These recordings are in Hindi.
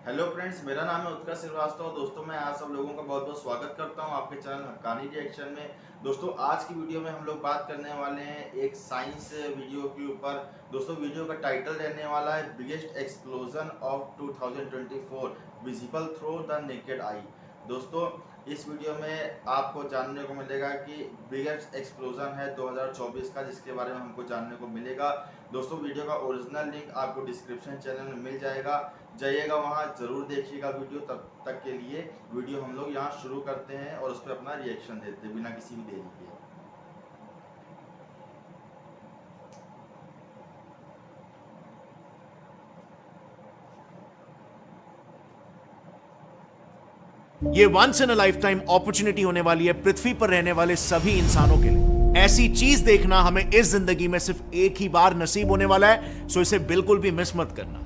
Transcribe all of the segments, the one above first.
हेलो फ्रेंड्स, मेरा नाम है उत्कर्ष श्रीवास्तव। दोस्तों, मैं आप सब लोगों का बहुत बहुत स्वागत करता हूं आपके चैनल हक्कानी रिएक्शन में। दोस्तों, आज की वीडियो में हम लोग बात करने वाले हैं एक साइंस वीडियो के ऊपर। दोस्तों, वीडियो का टाइटल रहने वाला है biggest explosion of 2024 visible through the naked eye. दोस्तों, इस वीडियो में आपको जानने को मिलेगा कि बिगेस्ट एक्सप्लोजन है 2024 का, जिसके बारे में हमको जानने को मिलेगा। दोस्तों, वीडियो का ओरिजिनल लिंक आपको डिस्क्रिप्शन चैनल में मिल जाएगा, जाइएगा वहाँ, ज़रूर देखिएगा वीडियो। तब तक के लिए वीडियो हम लोग यहाँ शुरू करते हैं और उस पर अपना रिएक्शन देते हैं बिना किसी भी देरी के। ये once in a lifetime opportunity होने वाली है पृथ्वी पर रहने वाले सभी इंसानों के लिए। ऐसी चीज देखना हमें इस जिंदगी में सिर्फ एक ही बार नसीब होने वाला है, सो इसे बिल्कुल भी मिस मत करना।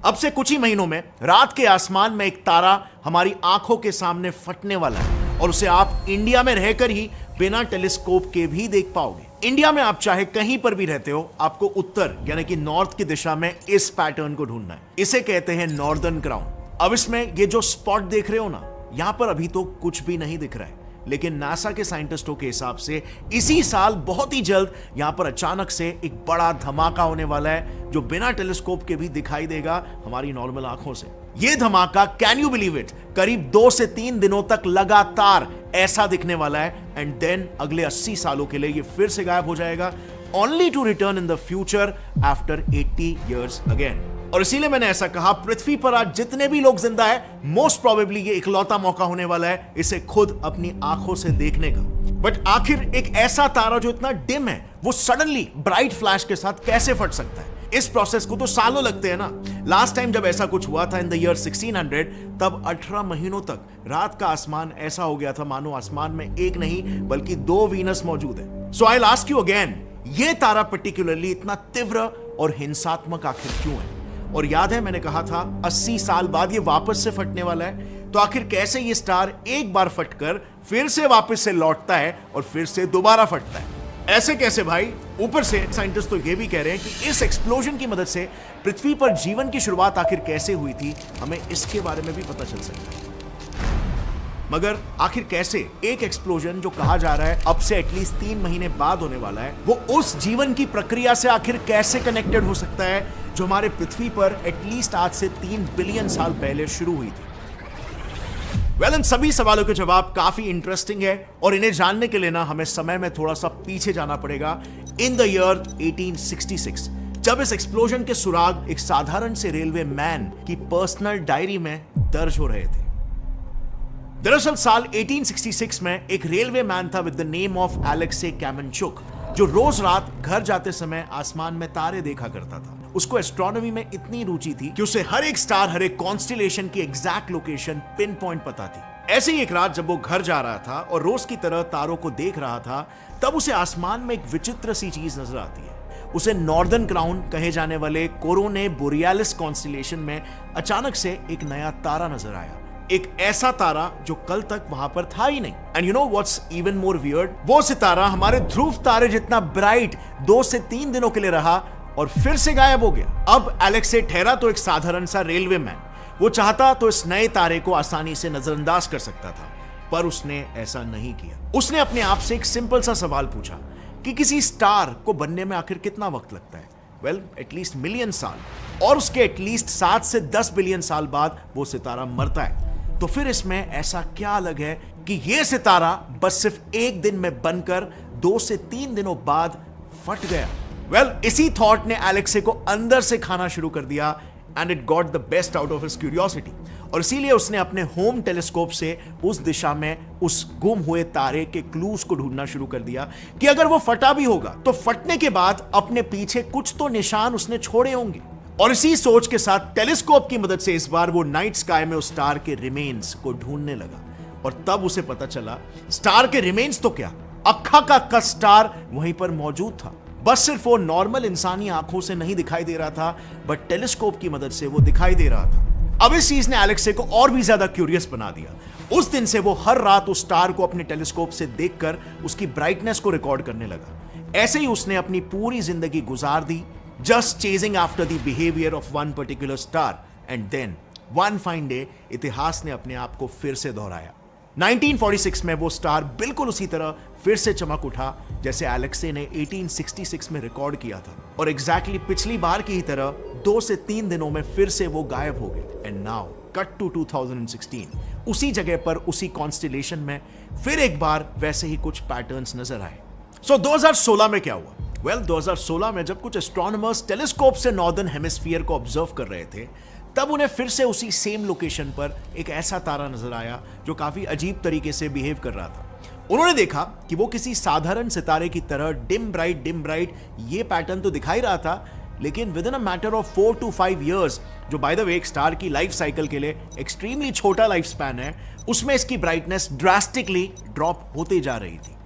अब से कुछ ही महीनों में रात के आसमान में एक तारा हमारी आंखों के सामने फटने वाला है और उसे आप इंडिया में रहकर ही बिना टेलीस्कोप के भी देख पाओगे। इंडिया में आप चाहे कहीं पर भी रहते हो, आपको उत्तर यानी कि नॉर्थ की दिशा में इस पैटर्न को ढूंढना है। इसे कहते हैं नॉर्दर्न क्राउन। अब इसमें ये जो स्पॉट देख रहे हो ना, यहां पर अभी तो कुछ भी नहीं दिख रहा है, लेकिन नासा के साइंटिस्टों के हिसाब से इसी साल बहुत ही जल्द यहां पर अचानक से एक बड़ा धमाका होने वाला है, जो बिना टेलीस्कोप के भी दिखाई देगा हमारी नॉर्मल आंखों से। यह धमाका, कैन यू बिलीव इट, करीब 2 से 3 दिनों तक लगातार ऐसा दिखने वाला है एंड देन अगले 80 सालों के लिए ये फिर से गायब हो जाएगा, only to return in the future after 80 years again. और इसीलिए मैंने ऐसा कहा, पृथ्वी पर आज जितने भी लोग जिंदा है, मोस्ट प्रोबेबली ये इकलौता मौका होने वाला है इसे खुद अपनी आंखों से देखने का। बट आखिर एक ऐसा तारा जो इतना डिम है, वो सडनली ब्राइट फ्लैश के साथ कैसे फट सकता है? इस प्रोसेस को तो सालों लगते हैं ना। लास्ट टाइम जब ऐसा कुछ हुआ था इन द ईयर 1600, तब 18 महीनों तक रात का आसमान ऐसा हो गया था मानो आसमान में एक नहीं बल्कि 2 वीनस मौजूद है। So I will ask you again, ये तारा पर्टिकुलरली इतना तीव्र और हिंसात्मक आखिर क्यों है? और याद है मैंने कहा था 80 साल बाद ये वापस से फटने वाला है, तो आखिर कैसे ये स्टार एक बार फटकर फिर से वापस से लौटता है और फिर से दोबारा फटता है? ऐसे कैसे भाई? ऊपर से साइंटिस्ट तो ये भी कह रहे हैं कि इस एक्सप्लोजन की मदद से पृथ्वी पर जीवन की शुरुआत आखिर कैसे हुई थी, हमें इसके बारे में भी पता चल सकता है। मगर आखिर कैसे एक एक्सप्लोजन जो कहा जा रहा है अब से एटलीस्ट 3 महीने बाद होने वाला है, वो उस जीवन की प्रक्रिया से आखिर कैसे कनेक्टेड हो सकता है जो हमारे पृथ्वी पर एटलीस्ट आज से 3 बिलियन साल पहले शुरू हुई थी? इन सभी सवालों के जवाब काफी इंटरेस्टिंग है और इन्हें जानने के लिए ना हमें समय में थोड़ा सा पीछे जाना पड़ेगा, इन द ईयर 1866, जब इस एक्सप्लोजन के सुराग एक साधारण से रेलवे मैन की पर्सनल डायरी में दर्ज हो रहे थे। दरअसल साल 1866 में एक रेलवे मैन था विद द नेम ऑफ एलेक्से कैमनचुक, जो रोज रात घर जाते समय आसमान में तारे देखा करता था। उसको एस्ट्रोनॉमी में इतनी रुचि थी कि उसे हर एक स्टार, हर एक कॉन्स्टेलेशन की एग्जैक्ट लोकेशन पिन पॉइंट पता थी। ऐसे ही एक रात जब वो घर जा रहा था और रोज की तरह तारों को देख रहा था, तब उसे आसमान में एक विचित्र सी चीज नजर आती है। उसे नॉर्दर्न क्राउन कहे जाने वाले कोरोने बोरियालिस कॉन्स्टेलेशन में अचानक से एक नया तारा नजर आया, एक ऐसा तारा जो कल तक वहां पर था ही नहीं। And you know what's even more weird, वो सितारा हमारे ध्रुव तारे जितना ब्राइट 2 से 3 दिनों के लिए रहा और फिर से गायब हो गया। अब एलेक्से ठहरा तो एक साधारण सा रेलवे मैन, वो चाहता तो इस नए तारे को आसानी से नजरअंदाज कर सकता था, पर उसने ऐसा नहीं किया। उसने अपने आप से एक सिंपल सा सवाल पूछा कि किसी स्टार को बनने में आखिर कितना वक्त लगता है? वेल, एटलीस्ट मिलियन साल, और उसके एटलीस्ट 7 से 10 बिलियन साल बाद वो सितारा मरता है। तो फिर इसमें ऐसा क्या अलग है कि यह सितारा बस सिर्फ एक दिन में बनकर 2 से 3 दिनों बाद फट गया? इसी थॉट ने एलेक्से को अंदर से खाना शुरू कर दिया and it got the best out of his curiosity. और इसीलिए उसने अपने होम टेलीस्कोप से उस दिशा में उस गुम हुए तारे के क्लूज को ढूंढना शुरू कर दिया कि अगर वो फटा भी होगा तो फटने के बाद अपने पीछे कुछ तो निशान उसने छोड़े होंगे। और इसी सोच के साथ टेलीस्कोप की मदद से इस बार वो नाइट स्काई में उस स्टार के रिमेन्स को ढूंढने लगा। और तब उसे पता चला, स्टार के रिमेन्स तो क्या, अक्खा का अक्खा स्टार वहीं पर मौजूद था। बस सिर्फ वो नॉर्मल इंसानी आंखों से नहीं दिखाई दे रहा था, बट टेलीस्कोप की मदद से वो दिखाई दे रहा था। अब इस चीज ने एलेक्से को और भी ज्यादा क्यूरियस बना दिया। उस दिन से वो हर रात उस स्टार को अपने टेलीस्कोप से देखकर उसकी ब्राइटनेस को रिकॉर्ड करने लगा। ऐसे ही उसने अपनी पूरी जिंदगी गुजार दी just chasing after the behaviour of one particular star and then one fine day इतिहास ने अपने आप को फिर से दोहराया। 1946 में वो स्टार बिल्कुल उसी तरह फिर से चमक उठा जैसे एलेक्से ने 1866 में रिकॉर्ड किया था और एग्जैक्टली पिछली बार की ही तरह 2 से 3 दिनों में फिर से वो गायब हो गए। एंड नाउ कट टू 2016, उसी जगह पर उसी कॉन्स्टिलेशन में फिर एक बार वैसे ही कुछ पैटर्न्स नजर आए। सो 2016 में क्या हुआ? वेल 2016 में जब कुछ एस्ट्रोनॉमर्स टेलीस्कोप से नॉर्दर्न हेमिस्फीयर को ऑब्जर्व कर रहे थे तब उन्हें फिर से उसी सेम लोकेशन पर एक ऐसा तारा नजर आया जो काफी अजीब तरीके से बिहेव कर रहा था। उन्होंने देखा कि वो किसी साधारण सितारे की तरह डिम ब्राइट ये पैटर्न तो दिखाई रहा था, लेकिन with in a matter of 4 to 5 years, जो बाय द वे एक स्टार की लाइफ साइकिल के लिए एक्सट्रीमली छोटा लाइफ स्पैन है, उसमें इसकी ब्राइटनेस ड्रास्टिकली ड्रॉप होती जा रही थी।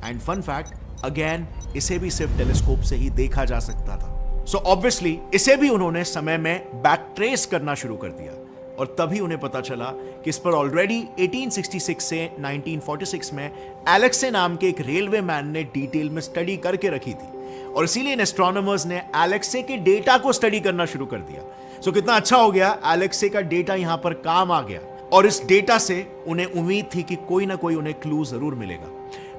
एंड फन फैक्ट, अगेन इसे भी सिर्फ टेलीस्कोप से ही देखा जा सकता था। सो ऑब्वियसली इसे भी उन्होंने समय में बैक ट्रेस करना शुरू कर दिया और तभी उन्हें पता चला कि इस पर ऑलरेडी 1866 से 1946 में एलेक्से नाम के एक रेलवे मैन ने डिटेल में स्टडी करके रखी थी और इसीलिए इन एस्ट्रोनॉमर्स ने एलेक्से के डेटा को स्टडी करना शुरू कर दिया। सो कितना अच्छा हो गया, एलेक्से का डेटा यहां पर काम आ गया और इस डेटा से उन्हें उम्मीद थी कि कोई ना कोई उन्हें क्लू जरूर मिलेगा।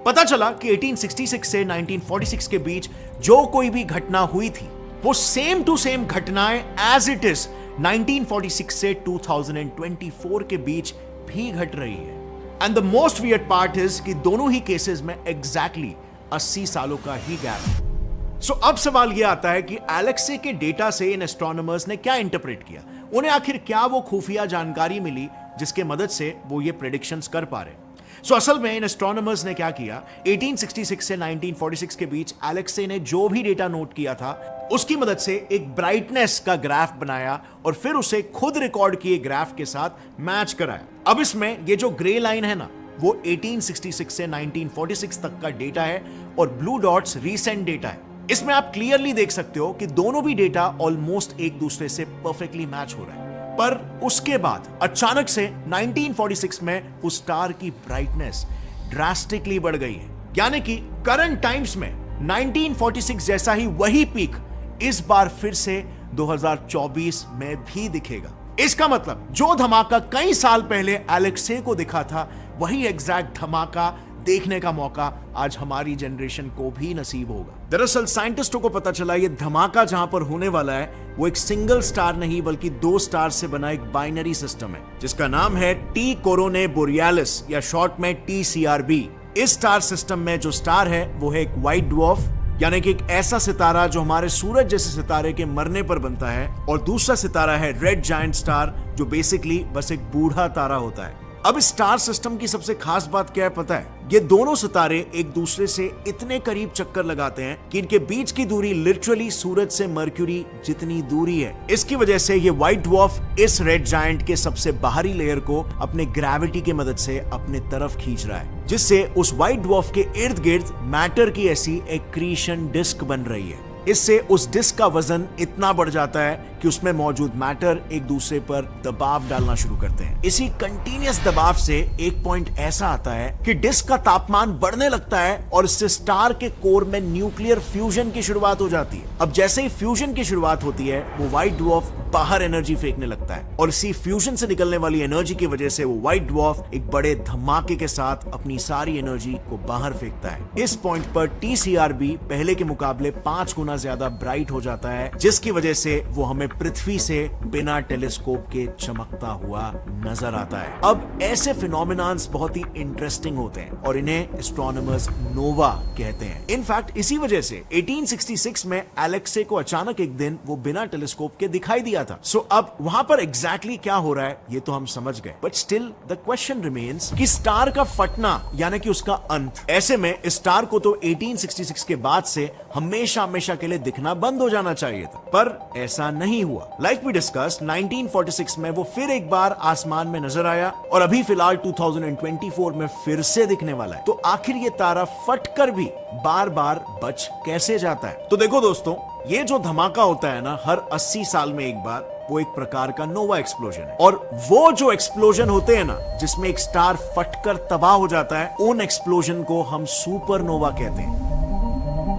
पता चला कि 1866 से 1946 के बीच जो कोई भी घटना हुई थी वो सेम टू सेम घटनाएं एज इट इज 1946 से 2024 के बीच भी घट रही है। And the most weird part is कि दोनों ही केसेस में एग्जैक्टली 80 सालों का ही गैप है। सो अब सवाल यह आता है कि एलेक्से के डेटा से इन एस्ट्रोनॉमर्स ने क्या इंटरप्रेट किया, उन्हें आखिर क्या वो खुफिया जानकारी मिली जिसके मदद से वो ये प्रेडिक्शंस कर पा रहे। सो असल में इन एस्ट्रोनॉमर्स ने क्या किया, 1866 से 1946 के बीच एलेक्से ने जो भी डेटा नोट किया था उसकी मदद से एक ब्राइटनेस का ग्राफ बनाया और फिर उसे खुद रिकॉर्ड किए ग्राफ के साथ मैच कराया। अब इसमें ये जो ग्रे लाइन है ना, वो 1866 से 1946 तक का डेटा है और ब्लू डॉट्स रीसेंट डेटा है। इसमें आप क्लियरली देख सकते हो कि दोनों भी डेटा ऑलमोस्ट एक दूसरे से परफेक्टली मैच हो रहा है। पर उसके बाद अचानक से 1946 में उस स्टार की ब्राइटनेस ड्रास्टिकली बढ़ गई है, यानी कि करंट टाइम्स में 1946 जैसा ही वही पीक इस बार फिर से 2024 में भी दिखेगा। इसका मतलब जो धमाका कई साल पहले एलेक्से को दिखा था वही एग्जैक्ट धमाका देखने का मौका आज हमारी जनरेशन को भी नसीब होगा। दरअसल साइंटिस्टों को पता चला ये धमाका जहां पर होने वाला है वो एक सिंगल स्टार नहीं बल्कि 2 स्टार से बना एक बाइनरी सिस्टम है जिसका नाम है टी कोरोने बोरियालिस या शॉर्ट में TCRB। इस स्टार सिस्टम में जो स्टार है वो है एक व्हाइट ड्वार्फ, यानी कि एक ऐसा सितारा जो हमारे सूरज जैसे सितारे के मरने पर बनता है, और दूसरा सितारा है रेड जायंट स्टार जो बेसिकली बस एक बूढ़ा तारा होता है। अब इस स्टार सिस्टम की सबसे खास बात क्या है पता है? ये दोनों सितारे एक दूसरे से इतने करीब चक्कर लगाते हैं कि इनके बीच की दूरी लिटरली सूरज से मर्क्यूरी जितनी दूरी है। इसकी वजह से ये व्हाइट ड्वार्फ इस रेड जायंट के सबसे बाहरी लेयर को अपने ग्रेविटी की मदद से अपने तरफ खींच रहा है, जिससे उस व्हाइट ड्वार्फ के इर्द गिर्द मैटर की ऐसी एक्रीशन डिस्क बन रही है। इससे उस डिस्क का वजन इतना बढ़ जाता है कि उसमें मौजूद मैटर एक दूसरे पर दबाव डालना शुरू करते हैं। इसी कंटीन्यूअस दबाव से एक पॉइंट ऐसा आता है कि डिस्क का तापमान बढ़ने लगता है और इससे स्टार के कोर में न्यूक्लियर फ्यूजन की शुरुआत हो जाती है। अब जैसे ही फ्यूजन की शुरुआत होती है वो व्हाइट ड्वार्फ बाहर एनर्जी फेंकने लगता है और इसी फ्यूजन से निकलने वाली एनर्जी की वजह से वो व्हाइट ड्वार्फ एक बड़े धमाके के साथ अपनी सारी एनर्जी को बाहर फेंकता है। इस पॉइंट पर TCRB पहले के मुकाबले 5 गुना ज्यादा ब्राइट हो जाता है, जिसकी वजह से वो हमें पृथ्वी से बिना टेलीस्कोप के चमकता हुआ नजर आता है। अब ऐसे फिनोमिनान्स बहुत ही इंटरेस्टिंग होते हैं और इन्हें एस्ट्रोनॉमर्स नोवा कहते हैं। इनफैक्ट इसी वजह से 1866 में एलेक्से को अचानक एक दिन वो बिना टेलीस्कोप के दिखाई दिया था। सो अब वहां पर एग्जैक्टली क्या हो रहा है ये तो हम समझ गए, but still the question remains कि स्टार का फटना यानी कि उसका अंत, ऐसे में इस स्टार को तो 1866 के बाद से हमेशा हमेशा के लिए दिखना बंद हो जाना चाहिए था, पर ऐसा नहीं हुआ। लाइक वी डिस्कस 1946 में वो फिर एक बार आसमान में नजर आया और अभी फिलहाल 2024 में फिर से दिखने वाला है। तो आखिर ये तारा फटकर भी बार बार बच कैसे जाता है? तो देखो दोस्तों, ये जो धमाका होता है ना हर 80 साल में एक बार, वो एक प्रकार का नोवा एक्सप्लोजन है। और वो जो एक्सप्लोजन होते हैं ना जिसमें एक स्टार फटकर तबाह हो जाता है, उन एक्सप्लोजन को हम सुपरनोवा कहते हैं।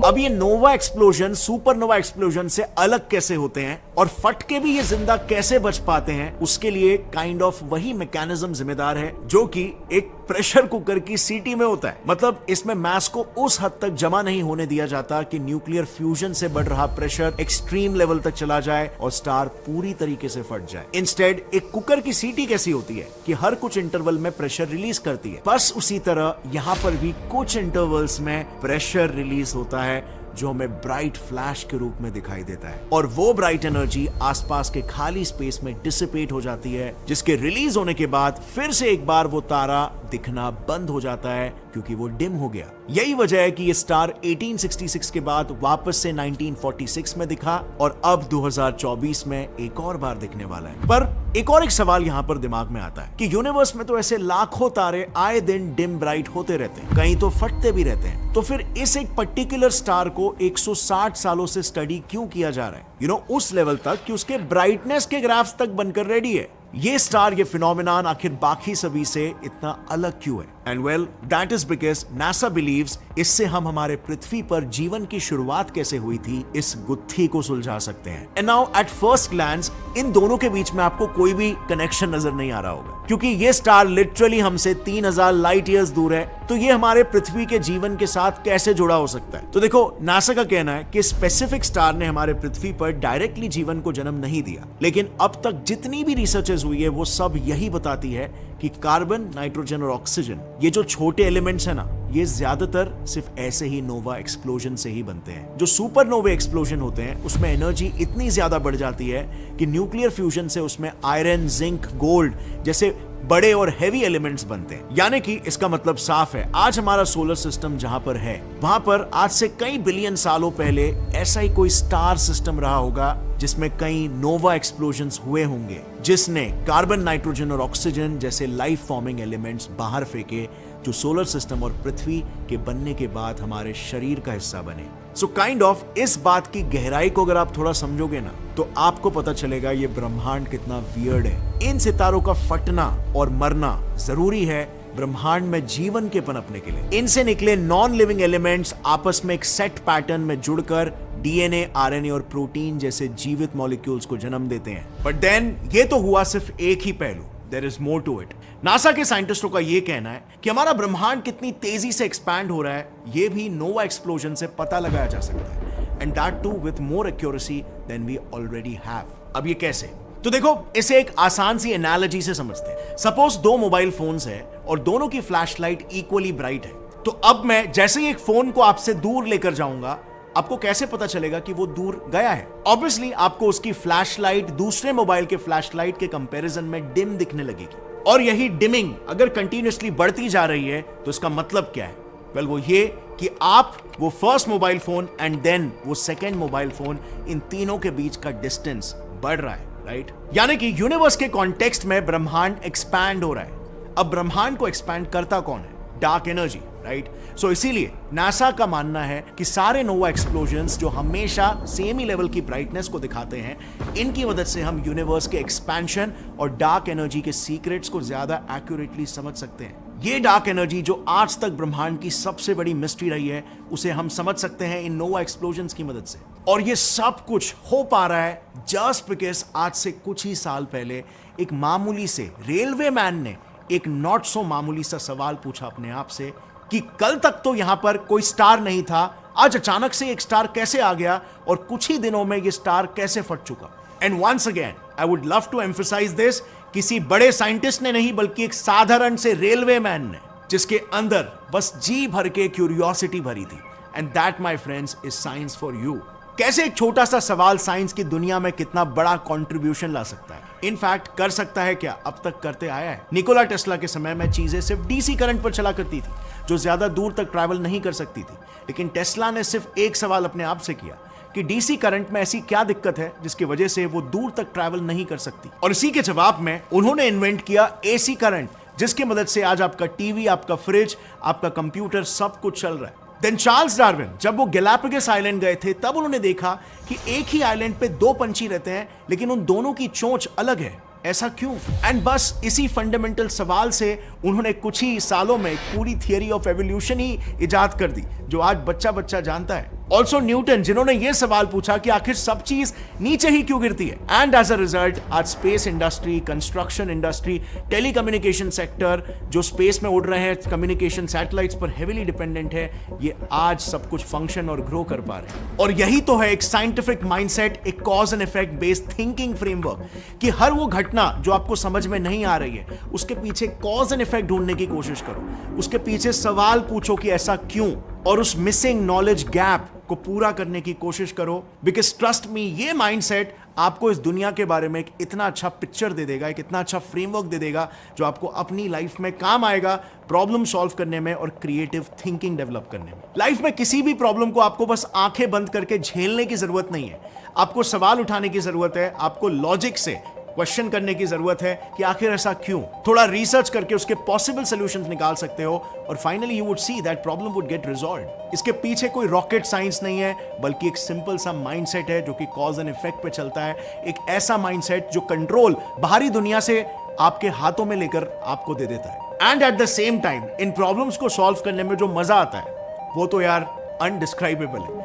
अब ये नोवा एक्सप्लोजन सुपरनोवा एक्सप्लोजन से अलग कैसे होते हैं और फट के भी ये जिंदा कैसे बच पाते हैं, उसके लिए काइंड ऑफ वही मैकेनिज्म जिम्मेदार है जो कि एक प्रेशर कुकर की सीटी में होता है। मतलब इसमें मास को उस हद तक जमा नहीं होने दिया जाता कि न्यूक्लियर फ्यूजन से बढ़ रहा प्रेशर एक्सट्रीम लेवल तक चला जाए और स्टार पूरी तरीके से फट जाए। इंस्टेड एक कुकर की सीटी कैसी होती है कि हर कुछ इंटरवल में प्रेशर रिलीज करती है, बस उसी तरह यहां पर भी कुछ इंटरवल्स में प्रेशर रिलीज होता है जो हमें ब्राइट फ्लैश के रूप में दिखाई देता है और वो ब्राइट एनर्जी आसपास के खाली स्पेस में डिसिपेट हो जाती है, जिसके रिलीज होने के बाद फिर से एक बार वो तारा दिखना बंद हो जाता है क्योंकि वो डिम हो गया। यही वजह है कि ये स्टार 1866 के बाद वापस से 1946 में दिखा और अब 2024 में एक और बार दिखने वाला है। पर एक सवाल यहाँ पर दिमाग में आता है कि यूनिवर्स में तो ऐसे लाखों तारे आए दिन डिम ब्राइट होते रहते हैं, कहीं तो फटते भी रहते हैं, तो फिर इस एक पर्टिकुलर स्टार को 160 सालों से स्टडी क्यों किया जा रहा है, उस लेवल तक कि उसके ब्राइटनेस के ग्राफ्स तक बनकर रेडी है। ये स्टार, ये फिनोमिनन आखिर बाकी सभी से इतना अलग क्यों है? And well, that is because NASA believes इससे हम हमारे पृथ्वी पर जीवन की शुरुआत कैसे हुई थी इस गुत्थी को सुलझा सकते हैं। And now at first glance इन दोनों के बीच में आपको कोई भी कनेक्शन नजर नहीं आ रहा होगा क्योंकि ये स्टार लिटरली हमसे 3000 लाइट ईयर्स दूर है, तो ये हमारे पृथ्वी के जीवन के साथ कैसे जुड़ा हो सकता है? तो देखो, नासा का कहना है कि स्पेसिफिक स्टार ने हमारे पृथ्वी पर डायरेक्टली जीवन को जन्म नहीं दिया, लेकिन अब तक जितनी भी रिसर्चेस हुई है वो सब यही बताती है कि कार्बन, नाइट्रोजन और ऑक्सीजन, ये जो छोटे एलिमेंट्स है ना, ये ज्यादातर सिर्फ ऐसे ही नोवा एक्सप्लोजन से ही बनते हैं। जो सुपरनोवा एक्सप्लोजन होते हैं उसमें एनर्जी इतनी ज्यादा बढ़ जाती है कि न्यूक्लियर फ्यूजन से उसमें आयरन, जिंक, गोल्ड जैसे बड़े और हेवी एलिमेंट्स बनते हैं। यानी कि इसका मतलब साफ है, आज हमारा सोलर सिस्टम जहां पर है वहां पर आज से कई बिलियन सालों पहले ऐसा ही कोई स्टार सिस्टम रहा होगा जिसमें कई नोवा एक्सप्लोजन्स हुए होंगे, जिसने कार्बन, नाइट्रोजन और ऑक्सीजन जैसे लाइफ फॉर्मिंग एलिमेंट्स बाहर फेंके, जो सोलर सिस्टम और पृथ्वी के बनने के बाद हमारे शरीर का हिस्सा बने। सो काइंड ऑफ इस बात की गहराई को अगर आप थोड़ा समझोगे ना, तो आपको पता चलेगा ये ब्रह्मांड कितना वियर्ड है। इन सितारों का फटना और मरना जरूरी है ब्रह्मांड में जीवन के पनपने के लिए। इनसे निकले नॉन लिविंग एलिमेंट्स आपस में एक सेट पैटर्न में जुड़कर डीएनए, आरएनए और प्रोटीन जैसे जीवित मॉलिक्यूल्स को जन्म देते हैं। बट देन ये तो हुआ सिर्फ एक ही पहलू, there is more to it. NASA के साइंटिस्टों का यह कहना है कि हमारा ब्रह्मांड कितनी तेजी से एक्सपैंड हो रहा है, यह भी नोवा एक्सप्लोजन से पता लगाया जा सकता है, and that too with more accuracy than we already have. अब ये कैसे? तो देखो, इसे एक आसान सी एनालॉजी से समझते हैं। सपोज दो मोबाइल फोन्स है और दोनों की फ्लैशलाइट इक्वली ब्राइट है, तो अब मैं जैसे ही एक फोन को आपसे दूर लेकर जाऊंगा, आपको कैसे पता चलेगा कि वो दूर गया है? ऑब्वियसली आपको उसकी फ्लैशलाइट दूसरे मोबाइल के फ्लैशलाइट के कंपैरिजन में डिम दिखने लगेगी। और यही डिमिंग अगर कंटिन्यूअसली बढ़ती जा रही है तो इसका मतलब क्या है? वेल, वो ये कि आप वो first mobile phone and then वो सेकेंड मोबाइल फोन, इन तीनों के बीच का डिस्टेंस बढ़ रहा है, राइट? यानी कि यूनिवर्स के कॉन्टेक्स्ट में ब्रह्मांड एक्सपैंड हो रहा है। अब ब्रह्मांड को एक्सपैंड करता कौन है? Dark energy, right? सो इसीलिए नासा का मानना है कि सारे नोवा एक्सप्लोजन्स जो हमेशा सेम ही लेवल की ब्राइटनेस को दिखाते हैं, इनकी मदद से हम यूनिवर्स के एक्सपेंशन और डार्क एनर्जी के सीक्रेट्स को ज्यादा एक्यूरेटली समझ सकते हैं। ये डार्क एनर्जी जो आज तक ब्रह्मांड की सबसे बड़ी मिस्ट्री रही है, उसे हम समझ सकते हैं इन नोवा एक्सप्लोजन्स की मदद से। और ये सब कुछ हो पा रहा है जस्ट बिकॉज आज से कुछ ही साल पहले एक मामूली से रेलवे मैन ने एक नॉट सो मामूली सा सवाल पूछा अपने आप से कि कल तक तो यहां पर कोई स्टार नहीं था, आज अचानक से एक स्टार कैसे आ गया और कुछ ही दिनों में ये स्टार कैसे फट चुका? And once again I would love to emphasize this, किसी बड़े साइंटिस्ट ने नहीं बल्कि एक साधारण से रेलवे मैन ने, जिसके अंदर बस जी भर के क्यूरियोसिटी भरी थी। And that my friends is science for you. कैसे एक छोटा सा सवाल साइंस की दुनिया में कितना बड़ा कंट्रीब्यूशन ला सकता है, इनफैक्ट कर सकता है क्या, अब तक करते आया है। निकोला टेस्ला के समय में चीजें सिर्फ डीसी करंट पर चला करती थी जो ज्यादा दूर तक ट्रैवल नहीं कर सकती थी, लेकिन टेस्ला ने सिर्फ एक सवाल अपने आप से किया कि डीसी करंट में ऐसी क्या दिक्कत है जिसकी वजह से वो दूर तक ट्रैवल नहीं कर सकती, और इसी के जवाब में उन्होंने इन्वेंट किया एसी करंट, जिसकी मदद से आज आपका टीवी, आपका फ्रिज, आपका कंप्यूटर सब कुछ चल रहा है। देन चार्ल्स डार्विन जब वो गैलापागोस आइलैंड गए थे, तब उन्होंने देखा कि एक ही आइलैंड पे दो पंछी रहते हैं लेकिन उन दोनों की चोंच अलग है, ऐसा क्यों? एंड बस इसी फंडामेंटल सवाल से उन्होंने कुछ ही सालों में पूरी थियरी ऑफ एवोल्यूशन ही इजाद कर दी, जो आज बच्चा बच्चा जानता है। ऑल्सो न्यूटन, जिन्होंने यह सवाल पूछा कि आखिर सब चीज नीचे ही क्यों गिरती है। एंड एज अ रिजल्ट आज space industry, construction industry, telecommunication sector, जो स्पेस में उड़ रहे हैं, कम्युनिकेशन सैटेलाइट्स पर हेवीली डिपेंडेंट है, ये आज सब कुछ फंक्शन और ग्रो कर पा रहे हैं। और यही तो है एक साइंटिफिक माइंडसेट, एक cause and effect based thinking framework, कि हर वो घटना जो आपको समझ में नहीं आ रही है, उसके पीछे कॉज एंड इफेक्ट ढूंढने की कोशिश करो, उसके पीछे सवाल पूछो कि ऐसा क्यों, और उस मिसिंग नॉलेज गैप को पूरा करने की कोशिश करो। बिकॉज ट्रस्ट मी, ये माइंडसेट आपको इस दुनिया के बारे में एक इतना अच्छा पिक्चर दे देगा, एक इतना अच्छा फ्रेमवर्क दे देगा जो आपको अपनी लाइफ में काम आएगा, प्रॉब्लम सॉल्व करने में और क्रिएटिव थिंकिंग डेवलप करने में। लाइफ में किसी भी प्रॉब्लम को आपको बस आंखें बंद करके झेलने की जरूरत नहीं है, आपको सवाल उठाने की जरूरत है, आपको लॉजिक से क्वेश्चन करने की जरूरत है कि आखिर ऐसा क्यों। थोड़ा रिसर्च करके उसके पॉसिबल सॉल्यूशंस निकाल सकते हो और finally you would see that problem would get resolved. इसके पीछे कोई रॉकेट साइंस नहीं है, बल्कि एक सिंपल सा माइंडसेट है जो कि कॉज एंड इफेक्ट पे चलता है। एक ऐसा माइंडसेट जो कंट्रोल बाहरी दुनिया से आपके हाथों में लेकर आपको दे देता है। And at the same time in problems को सॉल्व करने में जो मजा आता है वो तो यार अनडिस्क्राइबेबल है।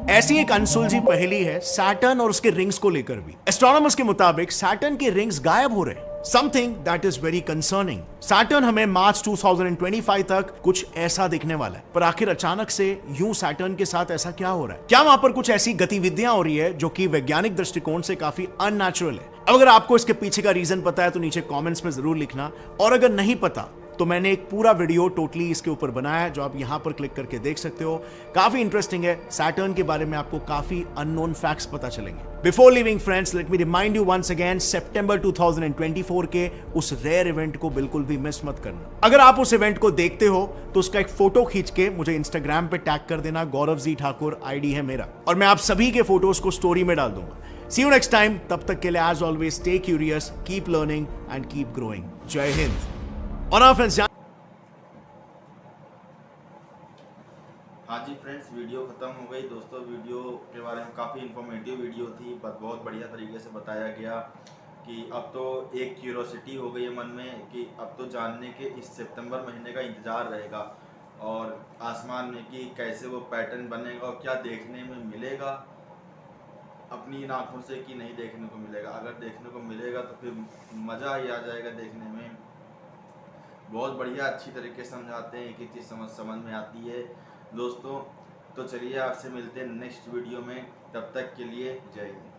ऐसी एक अनसुलझी पहेली है सैटर्न और उसके रिंग्स को लेकर भी। एस्ट्रोनॉमर्स के मुताबिक सैटर्न के रिंग्स गायब हो रहे हैं, something that is very concerning. Saturn हमें मार्च 2025 तक कुछ ऐसा दिखने वाला है, पर आखिर अचानक से यूं सैटर्न के साथ ऐसा क्या हो रहा है? क्या वहां पर कुछ ऐसी गतिविधियां हो रही है जो कि वैज्ञानिक दृष्टिकोण से काफी अननेचुरल है? अगर आपको इसके पीछे का रीजन पता है तो नीचे कमेंट्स में जरूर लिखना, और अगर नहीं पता तो मैंने एक पूरा वीडियो टोटली इसके ऊपर बनाया है जो आप यहां पर क्लिक करके देख सकते हो। काफी इंटरेस्टिंग है, सैटर्न के बारे में आपको काफी अननोन फैक्ट्स पता चलेंगे। Before living friends, let me remind you once again, सितंबर 2024 के उस रेयर इवेंट को बिल्कुल भी मिस मत करना। अगर आप उस इवेंट को देखते हो तो उसका एक फोटो खींच के मुझे इंस्टाग्राम पे टैग कर देना, गौरव जी ठाकुर आईडी है मेरा, और मैं आप सभी के फोटोज को स्टोरी में डाल दूंगा। सी यू नेक्स्ट टाइम, तब तक के लिए as always stay curious, keep learning and keep growing. जय हिंद। और फ्रेंड्स, हाँ जी फ्रेंड्स, वीडियो ख़त्म हो गई। दोस्तों वीडियो के बारे में काफ़ी इन्फॉर्मेटिव वीडियो थी, बहुत बढ़िया तरीके से बताया गया कि अब तो एक क्यूरोसिटी हो गई है मन में कि अब तो जानने के इस सितंबर महीने का इंतज़ार रहेगा और आसमान में कि कैसे वो पैटर्न बनेगा और क्या देखने में मिलेगा अपनी इन आँखों से कि नहीं देखने को मिलेगा। अगर देखने को मिलेगा तो फिर मज़ा ही आ जाएगा देखने में। बहुत बढ़िया अच्छी तरीके से समझाते हैं, एक एक चीज़ समझ में आती है दोस्तों। तो चलिए आपसे मिलते हैं नेक्स्ट वीडियो में, तब तक के लिए जय हिंद।